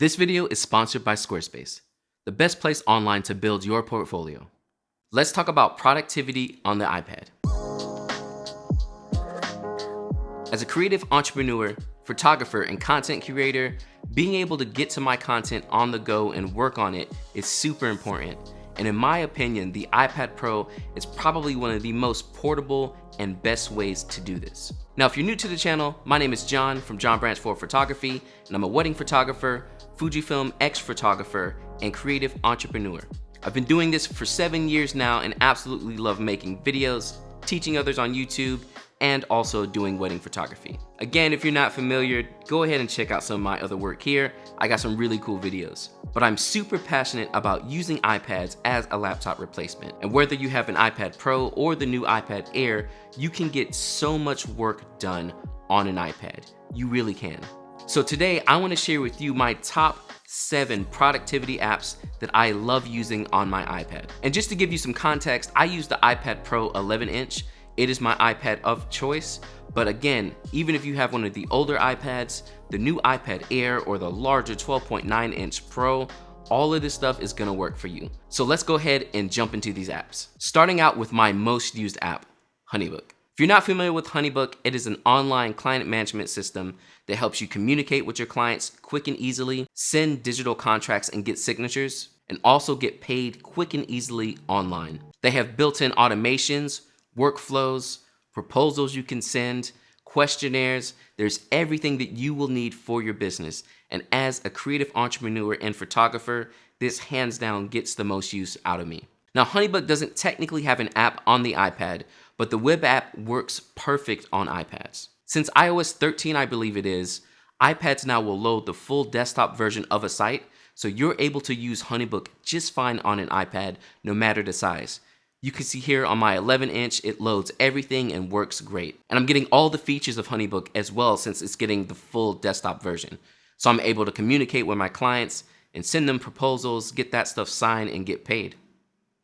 This video is sponsored by Squarespace, the best place online to build your portfolio. Let's talk about productivity on the iPad. As a creative entrepreneur, photographer, and content curator, being able to get to my content on the go and work on it is super important. And in my opinion, the iPad Pro is probably one of the most portable and best ways to do this. Now, if you're new to the channel, my name is John from John Branch 4 Photography, and I'm a wedding photographer, Fujifilm X photographer, and creative entrepreneur. I've been doing this for 7 years now and absolutely love making videos, teaching others on YouTube, and also doing wedding photography. Again, if you're not familiar, go ahead and check out some of my other work here. I got some really cool videos. But I'm super passionate about using iPads as a laptop replacement. And whether you have an iPad Pro or the new iPad Air, you can get so much work done on an iPad. You really can. So today, I wanna share with you my top 7 productivity apps that I love using on my iPad. And just to give you some context, I use the iPad Pro 11-inch. It is my iPad of choice, but again, even if you have one of the older iPads, the new iPad Air, or the larger 12.9-inch Pro, all of this stuff is gonna work for you. So let's go ahead and jump into these apps. Starting out with my most used app, Honeybook. If you're not familiar with Honeybook, it is an online client management system that helps you communicate with your clients quick and easily, send digital contracts and get signatures, and also get paid quick and easily online. They have built-in automations, workflows, proposals you can send, questionnaires. There's everything that you will need for your business. And as a creative entrepreneur and photographer, this hands down gets the most use out of me. Now, Honeybook doesn't technically have an app on the iPad, but the web app works perfect on iPads. Since iOS 13, I believe it is, iPads now will load the full desktop version of a site, so you're able to use Honeybook just fine on an iPad, no matter the size. You can see here on my 11-inch, it loads everything and works great. And I'm getting all the features of Honeybook as well since it's getting the full desktop version. So I'm able to communicate with my clients and send them proposals, get that stuff signed, and get paid.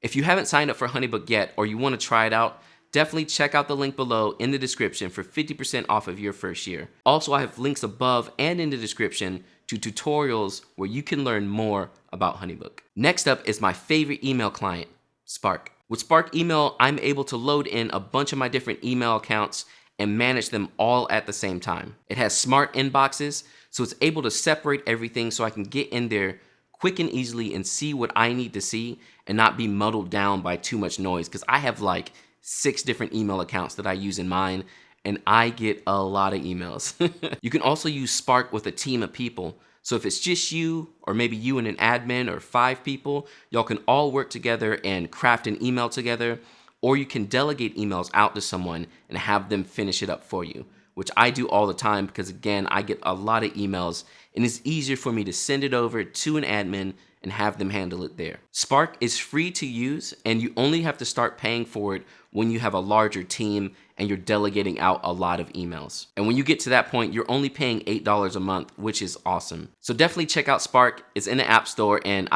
If you haven't signed up for Honeybook yet or you want to try it out, definitely check out the link below in the description for 50% off of your first year. Also, I have links above and in the description to tutorials where you can learn more about Honeybook. Next up is my favorite email client, Spark. With Spark Email, I'm able to load in a bunch of my different email accounts and manage them all at the same time. It has smart inboxes, so it's able to separate everything so I can get in there quick and easily and see what I need to see and not be muddled down by too much noise, because I have like 6 different email accounts that I use in mine, and I get a lot of emails. You can also use Spark with a team of people. So if it's just you, or maybe you and an admin, or 5 people, y'all can all work together and craft an email together, or you can delegate emails out to someone and have them finish it up for you, which I do all the time because again, I get a lot of emails and it's easier for me to send it over to an admin and have them handle it there. Spark is free to use and you only have to start paying for it when you have a larger team and you're delegating out a lot of emails. And when you get to that point, you're only paying $8 a month, which is awesome. So definitely check out Spark. It's in the App Store and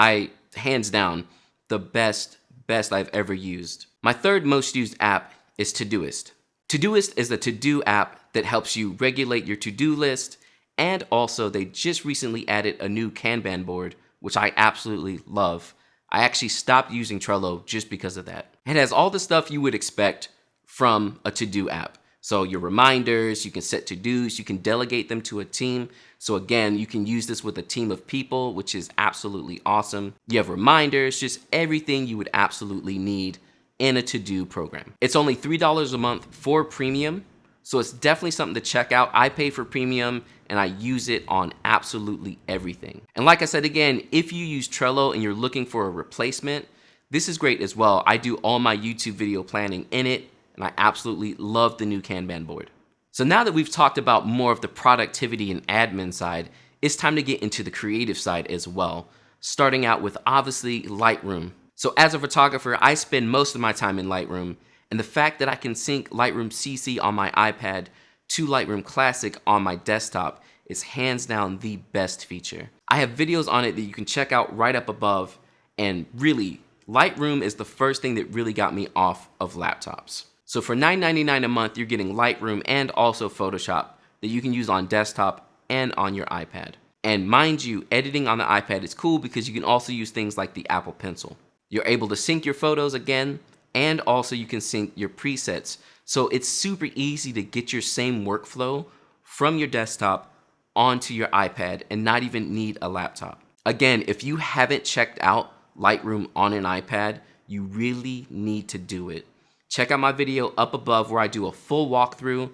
hands down, the best I've ever used. My third most used app is Todoist. Todoist is a to-do app that helps you regulate your to-do list, and also they just recently added a new Kanban board, which I absolutely love. I actually stopped using Trello just because of that. It has all the stuff you would expect from a to-do app. So your reminders, you can set to-dos, you can delegate them to a team. So again, you can use this with a team of people, which is absolutely awesome. You have reminders, just everything you would absolutely need in a to-do program. It's only $3 a month for premium, so it's definitely something to check out. I pay for premium and I use it on absolutely everything. And like I said again, if you use Trello and you're looking for a replacement, this is great as well. I do all my YouTube video planning in it, and I absolutely love the new Kanban board. So now that we've talked about more of the productivity and admin side, it's time to get into the creative side as well, starting out with obviously Lightroom. So as a photographer, I spend most of my time in Lightroom, and the fact that I can sync Lightroom CC on my iPad to Lightroom Classic on my desktop is hands down the best feature. I have videos on it that you can check out right up above, and really, Lightroom is the first thing that really got me off of laptops. So for $9.99 a month, you're getting Lightroom and also Photoshop that you can use on desktop and on your iPad. And mind you, editing on the iPad is cool because you can also use things like the Apple Pencil. You're able to sync your photos again, and also you can sync your presets. So it's super easy to get your same workflow from your desktop onto your iPad and not even need a laptop. Again, if you haven't checked out Lightroom on an iPad, you really need to do it. Check out my video up above where I do a full walkthrough.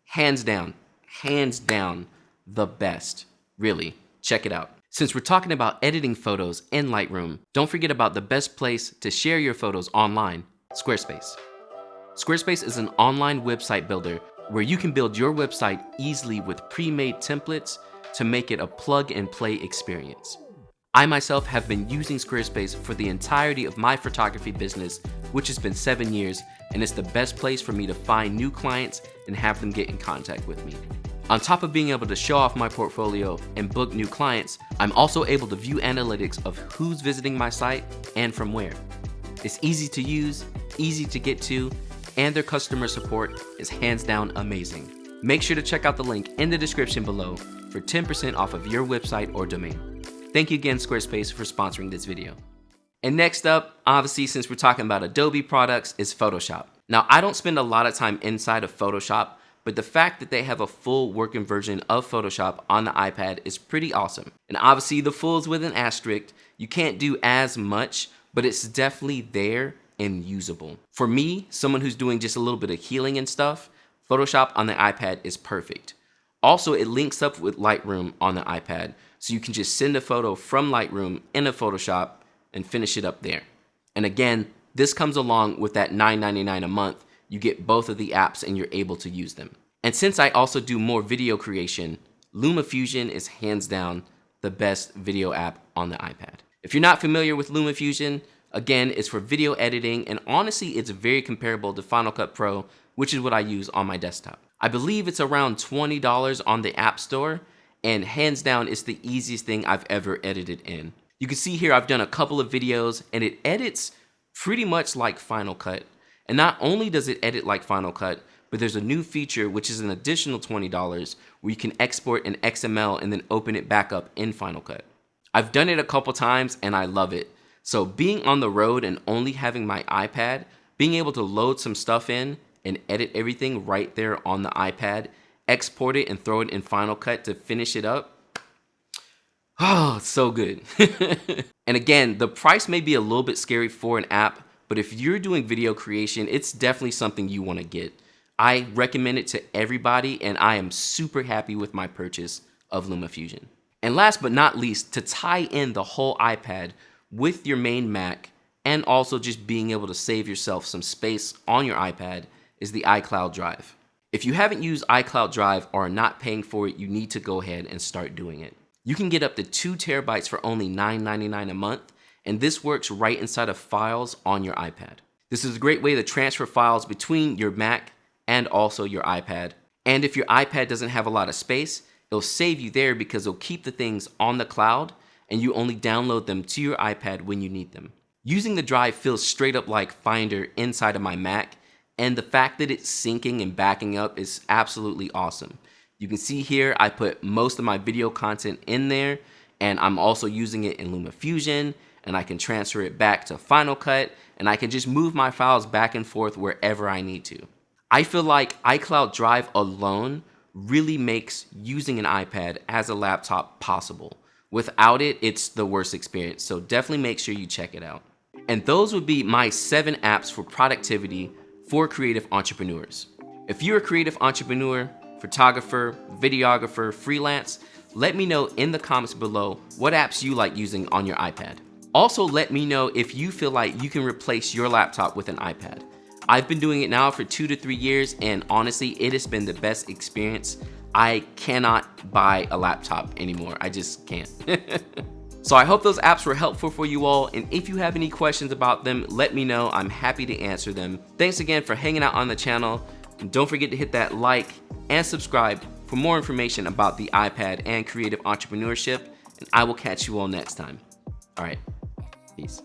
Hands down, the best. Really, check it out. Since we're talking about editing photos in Lightroom, don't forget about the best place to share your photos online, Squarespace. Squarespace is an online website builder where you can build your website easily with pre-made templates to make it a plug-and-play experience. I myself have been using Squarespace for the entirety of my photography business, which has been 7 years, and it's the best place for me to find new clients and have them get in contact with me. On top of being able to show off my portfolio and book new clients, I'm also able to view analytics of who's visiting my site and from where. It's easy to use, easy to get to, and their customer support is hands down amazing. Make sure to check out the link in the description below for 10% off of your website or domain. Thank you again, Squarespace, for sponsoring this video. And next up, obviously, since we're talking about Adobe products, is Photoshop. Now, I don't spend a lot of time inside of Photoshop, but the fact that they have a full working version of Photoshop on the iPad is pretty awesome. And obviously the full is with an asterisk. You can't do as much, but it's definitely there and usable. For me, someone who's doing just a little bit of healing and stuff, Photoshop on the iPad is perfect. Also, it links up with Lightroom on the iPad, so you can just send a photo from Lightroom into Photoshop and finish it up there. And again, this comes along with that $9.99 a month. You get both of the apps and you're able to use them. And since I also do more video creation, Lumafusion is hands down the best video app on the iPad. If you're not familiar with Lumafusion, again, it's for video editing, and honestly, it's very comparable to Final Cut Pro, which is what I use on my desktop. I believe it's around $20 on the App Store, and hands down, it's the easiest thing I've ever edited in. You can see here I've done a couple of videos, and it edits pretty much like Final Cut. And not only does it edit like Final Cut, but there's a new feature which is an additional $20 where you can export an XML and then open it back up in Final Cut. I've done it a couple times and I love it. So being on the road and only having my iPad, being able to load some stuff in and edit everything right there on the iPad, export it and throw it in Final Cut to finish it up. Oh, it's so good. And again, the price may be a little bit scary for an app, but if you're doing video creation, it's definitely something you want to get. I recommend it to everybody, and I am super happy with my purchase of Lumafusion. And last but not least, to tie in the whole iPad with your main Mac, and also just being able to save yourself some space on your iPad, is the iCloud Drive. If you haven't used iCloud Drive or are not paying for it, you need to go ahead and start doing it. You can get up to 2 terabytes for only $9.99 a month, and this works right inside of Files on your iPad. This is a great way to transfer files between your Mac and also your iPad. And if your iPad doesn't have a lot of space, it'll save you there because it'll keep the things on the cloud and you only download them to your iPad when you need them. Using the drive feels straight up like Finder inside of my Mac, and the fact that it's syncing and backing up is absolutely awesome. You can see here I put most of my video content in there, and I'm also using it in Lumafusion, and I can transfer it back to Final Cut, and I can just move my files back and forth wherever I need to. I feel like iCloud Drive alone really makes using an iPad as a laptop possible. Without it, it's the worst experience, so definitely make sure you check it out. And those would be my 7 apps for productivity for creative entrepreneurs. If you're a creative entrepreneur, photographer, videographer, freelance, let me know in the comments below what apps you like using on your iPad. Also, let me know if you feel like you can replace your laptop with an iPad. I've been doing it now for 2 to 3 years, and honestly, it has been the best experience. I cannot buy a laptop anymore. I just can't. So I hope those apps were helpful for you all, and if you have any questions about them, let me know. I'm happy to answer them. Thanks again for hanging out on the channel, and don't forget to hit that like and subscribe for more information about the iPad and creative entrepreneurship, and I will catch you all next time. All right, peace.